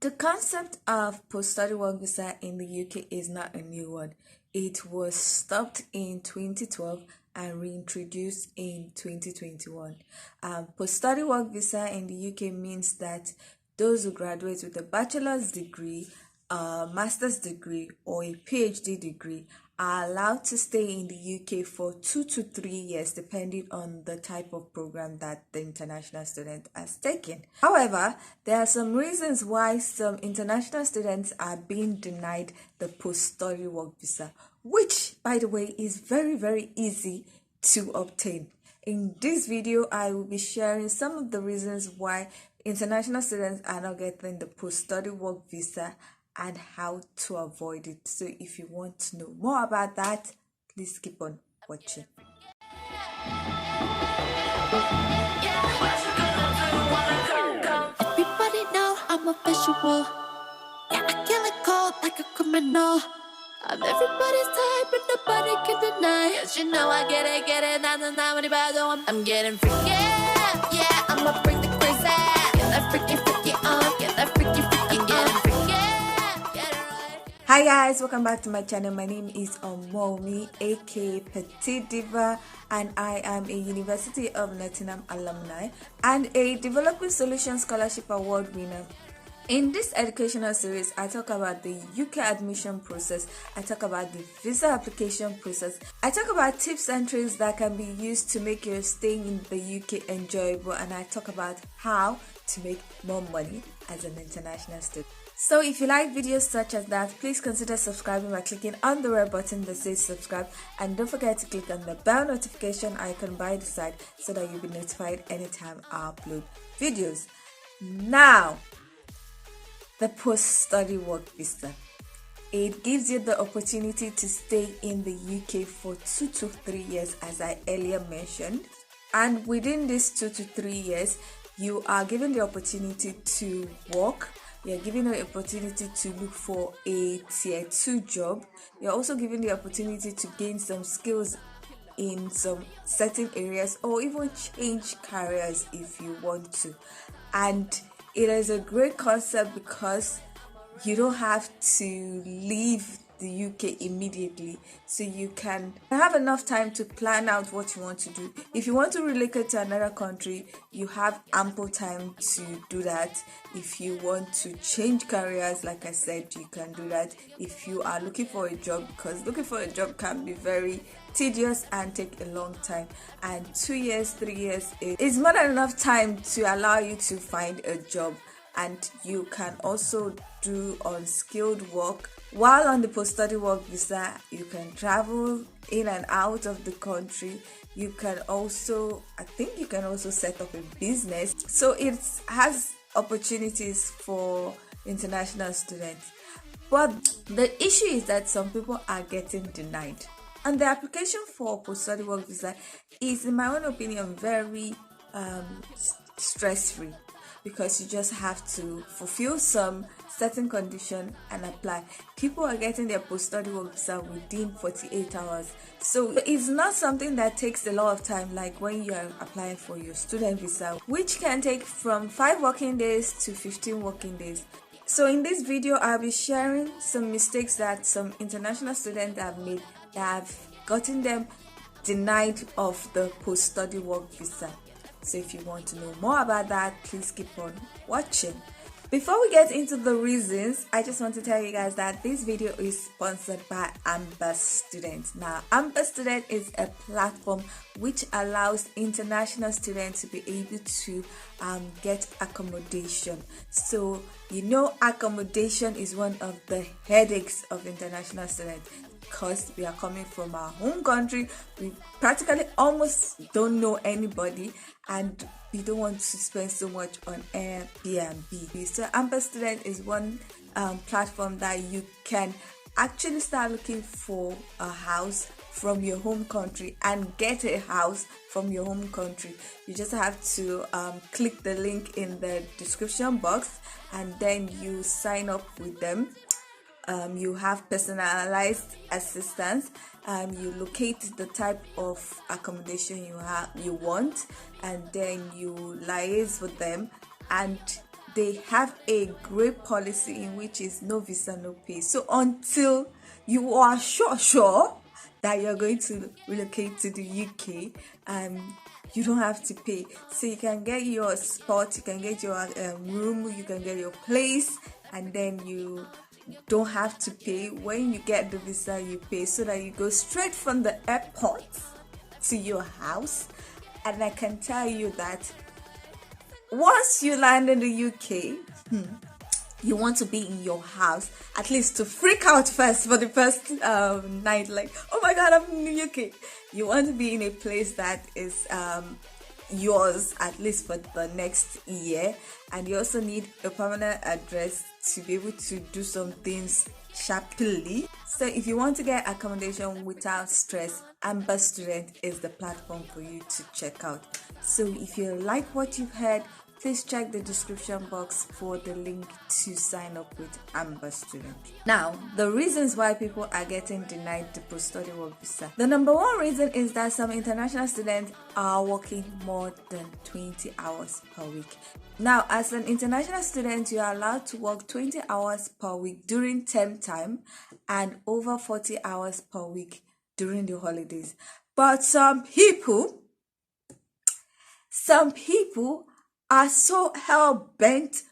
The concept of post-study work visa in the UK is not a new one. It was stopped in 2012 and reintroduced in 2021. Post-study work visa in the UK means that those who graduate with a bachelor's degree, a master's degree, or a PhD degree are allowed to stay in the UK for 2 to 3 years, depending on the type of program that the international student has taken. However, there are some reasons why some international students are being denied the post-study work visa, which, by the way, is very, very easy to obtain. In this video, I will be sharing some of the reasons why international students are not getting the post-study work visa and how to avoid it. So if you want to know more about that, please keep on watching. Everybody know I'm a visual. Yeah, I kill it cold like a criminal. I'm everybody's type, but nobody can deny. Cause you know I get it, I'm getting freaky, yeah, I'm a freaky crazy. Get that freaky on, get that freaky, I'm getting freaky, get it right. Hi guys, welcome back to my channel. My name is Omomi, aka Petite Diva, and I am a University of Nottingham alumni and a Development Solutions Scholarship Award winner. In this educational series, I talk about the UK admission process, I talk about the visa application process, I talk about tips and tricks that can be used to make your stay in the UK enjoyable, and I talk about how to make more money as an international student. So if you like videos such as that, please consider subscribing by clicking on the red button that says subscribe, and don't forget to click on the bell notification icon by the side so that you'll be notified anytime I upload videos. Now, the post-study work visa. It gives you the opportunity to stay in the UK for 2 to 3 years, as I earlier mentioned. And within these 2 to 3 years, you are given the opportunity to work. You're given the opportunity to look for a tier 2 job. You're also given the opportunity to gain some skills in some certain areas, or even change careers if you want to. And it is a great concept because you don't have to leave the UK immediately, so you can have enough time to plan out what you want to do. If you want to relocate to another country, you have ample time to do that. If you want to change careers, like I said, you can do that. If you are looking for a job, because looking for a job can be very tedious and take a long time, and 2 years, 3 years is more than enough time to allow you to find a job. And you can also do unskilled work. While on the post-study work visa, you can travel in and out of the country. You can also, I think you can also set up a business. So it has opportunities for international students. But the issue is that some people are getting denied. And the application for post-study work visa is, in my own opinion, very stress-free, because you just have to fulfill some certain condition and apply. People are getting their post-study work visa within 48 hours. So it's not something that takes a lot of time, like when you are applying for your student visa, which can take from 5 working days to 15 working days. So in this video, I'll be sharing some mistakes that some international students have made that have gotten them denied of the post-study work visa. So if you want to know more about that, please keep on watching. Before we get into the reasons, I just want to tell you guys that this video is sponsored by Amber Student. Now, Amber Student is a platform which allows international students to be able to get accommodation. So, you know, accommodation is one of the headaches of international students, because we are coming from our home country. We practically almost don't know anybody, and we don't want to spend so much on Airbnb. So Amber Student is one platform that you can actually start looking for a house from your home country and get a house from your home country. You just have to click the link in the description box, and then you sign up with them. You have personalized assistance. You locate the type of accommodation you want, and then you liaise with them, and they have a great policy in which is no visa, no pay. So until you are sure that you're going to relocate to the UK, you don't have to pay. So you can get your spot, you can get your room, you can get your place, and then you don't have to pay. When you get the visa, you pay, so that you go straight from the airport to your house. And I can tell you that once you land in the UK, you want to be in your house, at least to freak out first for the first night, like, oh my god, I'm in the UK. You want to be in a place that is yours, at least for the next year. And you also need a permanent address to be able to do some things sharply. So if you want to get accommodation without stress, Amber Student is the platform for you to check out. So if you like what you've heard, please check the description box for the link to sign up with Amber Student. Now, the reasons why people are getting denied the post-study work visa. The number one reason is that some international students are working more than 20 hours per week. Now, as an international student, you are allowed to work 20 hours per week during term time and over 40 hours per week during the holidays. But some people are so hell-bent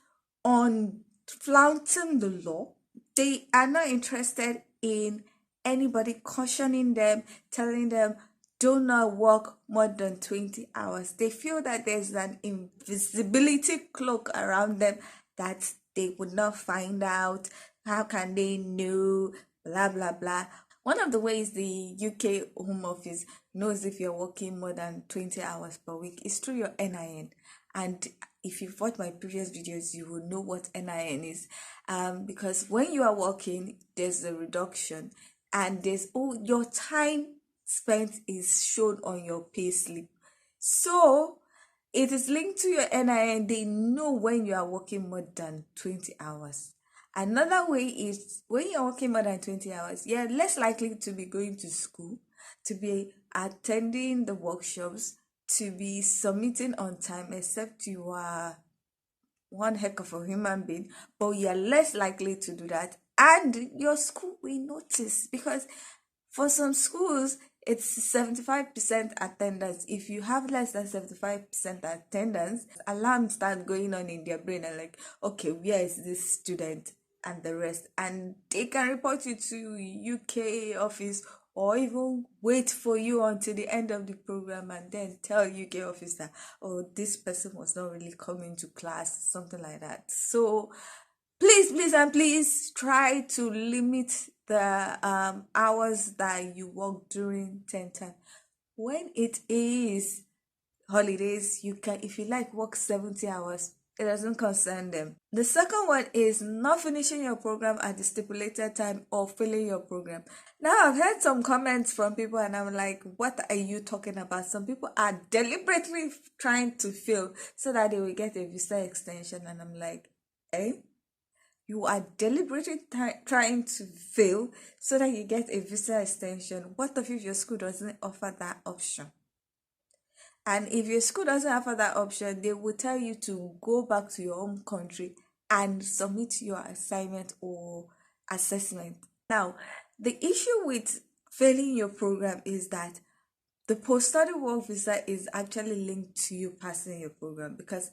on flouting the law. They are not interested in anybody cautioning them, telling them, do not work more than 20 hours. They feel that there's an invisibility cloak around them that they would not find out. How can they know? Blah, blah, blah. One of the ways the UK Home Office knows if you're working more than 20 hours per week is through your NIN. And if you've watched my previous videos, you will know what NIN is. Because when you are working, there's a reduction, and there's your time spent is shown on your pay slip. So it is linked to your NIN. They know when you are working more than 20 hours. Another way is when you're working more than 20 hours, you're less likely to be going to school, to be attending the workshops, to be submitting on time, except you are one heck of a human being, but you're less likely to do that. And your school will notice, because for some schools, it's 75% attendance. If you have less than 75% attendance, alarms start going on in their brain and like, okay, where is this student and the rest? And they can report you to UK office, or even wait for you until the end of the program and then tell UK officer, oh, this person was not really coming to class, something like that. So please try to limit the hours that you work during term time. When it is holidays, you can, if you like, work 70 hours. It doesn't concern them. The second one is not finishing your program at the stipulated time or failing your program. Now, I've heard some comments from people and I'm like, what are you talking about? Some people are deliberately trying to fail so that they will get a visa extension. And I'm like, you are deliberately trying to fail so that you get a visa extension. What if your school doesn't offer that option? And if your school doesn't offer that option, they will tell you to go back to your home country and submit your assignment or assessment. Now, the issue with failing your program is that the post-study work visa is actually linked to you passing your program, because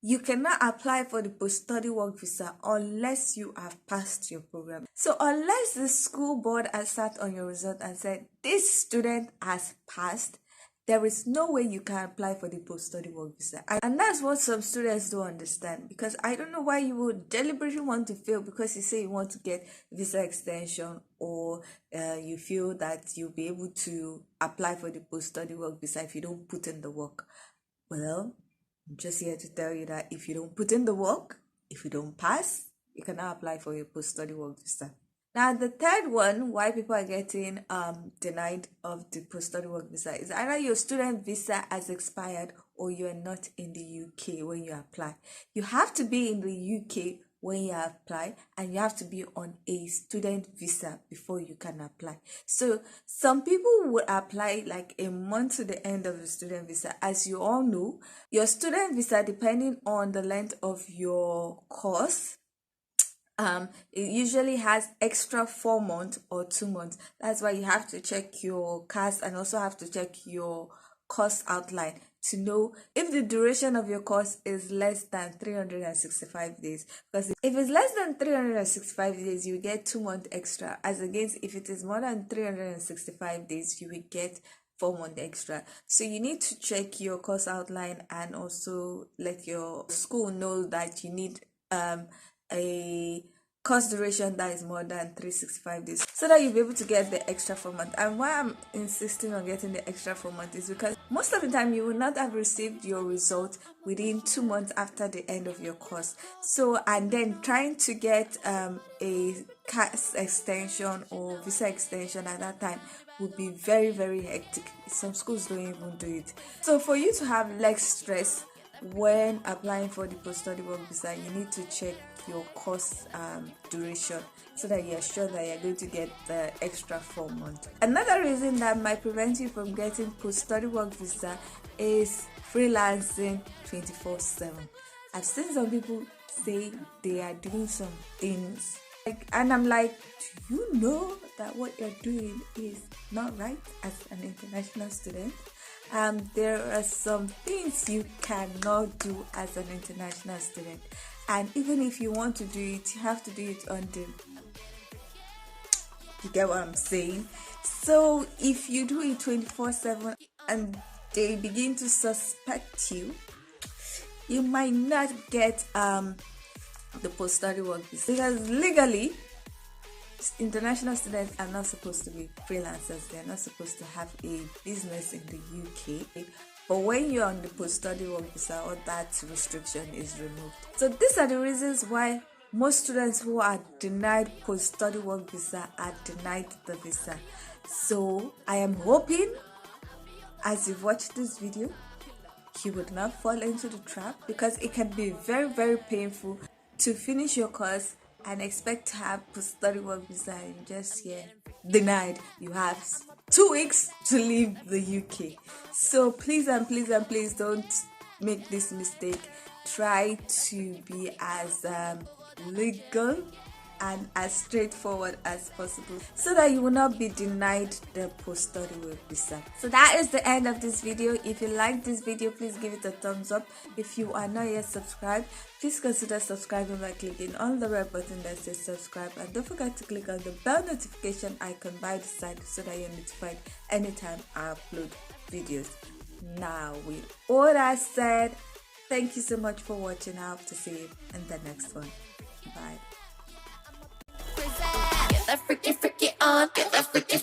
you cannot apply for the post-study work visa unless you have passed your program. So unless the school board has sat on your result and said, this student has passed, there is no way you can apply for the post-study work visa. And that's what some students don't understand, because I don't know why you would deliberately want to fail because you say you want to get visa extension, or you feel that you'll be able to apply for the post-study work visa if you don't put in the work. Well, I'm just here to tell you that if you don't put in the work, if you don't pass, you cannot apply for your post-study work visa. Now, the third one, why people are getting denied of the post-study work visa, is either your student visa has expired or you are not in the UK when you apply. You have to be in the UK when you apply, and you have to be on a student visa before you can apply. So some people would apply like a month to the end of the student visa. As you all know, your student visa, depending on the length of your course, it usually has extra 4 months or 2 months. That's why you have to check your CAS and also have to check your course outline to know if the duration of your course is less than 365 days. Because if it's less than 365 days, you get 2 months extra. As against if it is more than 365 days, you will get 4 months extra. So you need to check your course outline and also let your school know that you need a course duration that is more than 365 days, so that you'll be able to get the extra 4 months. And why I'm insisting on getting the extra 4 months is because most of the time you will not have received your result within 2 months after the end of your course. So, and then trying to get a CAS extension or visa extension at that time would be very, very hectic. Some schools don't even do it. So for you to have less stress when applying for the post-study work visa, you need to check your course duration so that you're sure that you're going to get the extra 4 months. Another reason that might prevent you from getting post-study work visa is freelancing 24/7. I've seen some people say they are doing some things and I'm like, do you know that what you're doing is not right as an international student? There are some things you cannot do as an international student, and even if you want to do it, you have to do it on the, you get what I'm saying? So if you do it 24/7 and they begin to suspect you, you might not get the post-study work visa, because legally international students are not supposed to be freelancers. They're not supposed to have a business in the UK. But when you're on the post-study work visa, all that restriction is removed. So these are the reasons why most students who are denied post-study work visa are denied the visa. So I am hoping as you've watched this video, you would not fall into the trap, because it can be very, very painful to finish your course and expect to have post-study work visa and just denied. You have 2 weeks to leave the UK. So please and please and please don't make this mistake. Try to be as legal and as straightforward as possible so that you will not be denied the post-study work visa. So that is the end of this video. If you like this video, please give it a thumbs up. If you are not yet subscribed, please consider subscribing by clicking on the red button that says subscribe, and don't forget to click on the bell notification icon by the side so that you're notified anytime I upload videos. Now, with all that said, thank you so much for watching. I hope to see you in the next one. Bye. Get that freaky on, get that freaky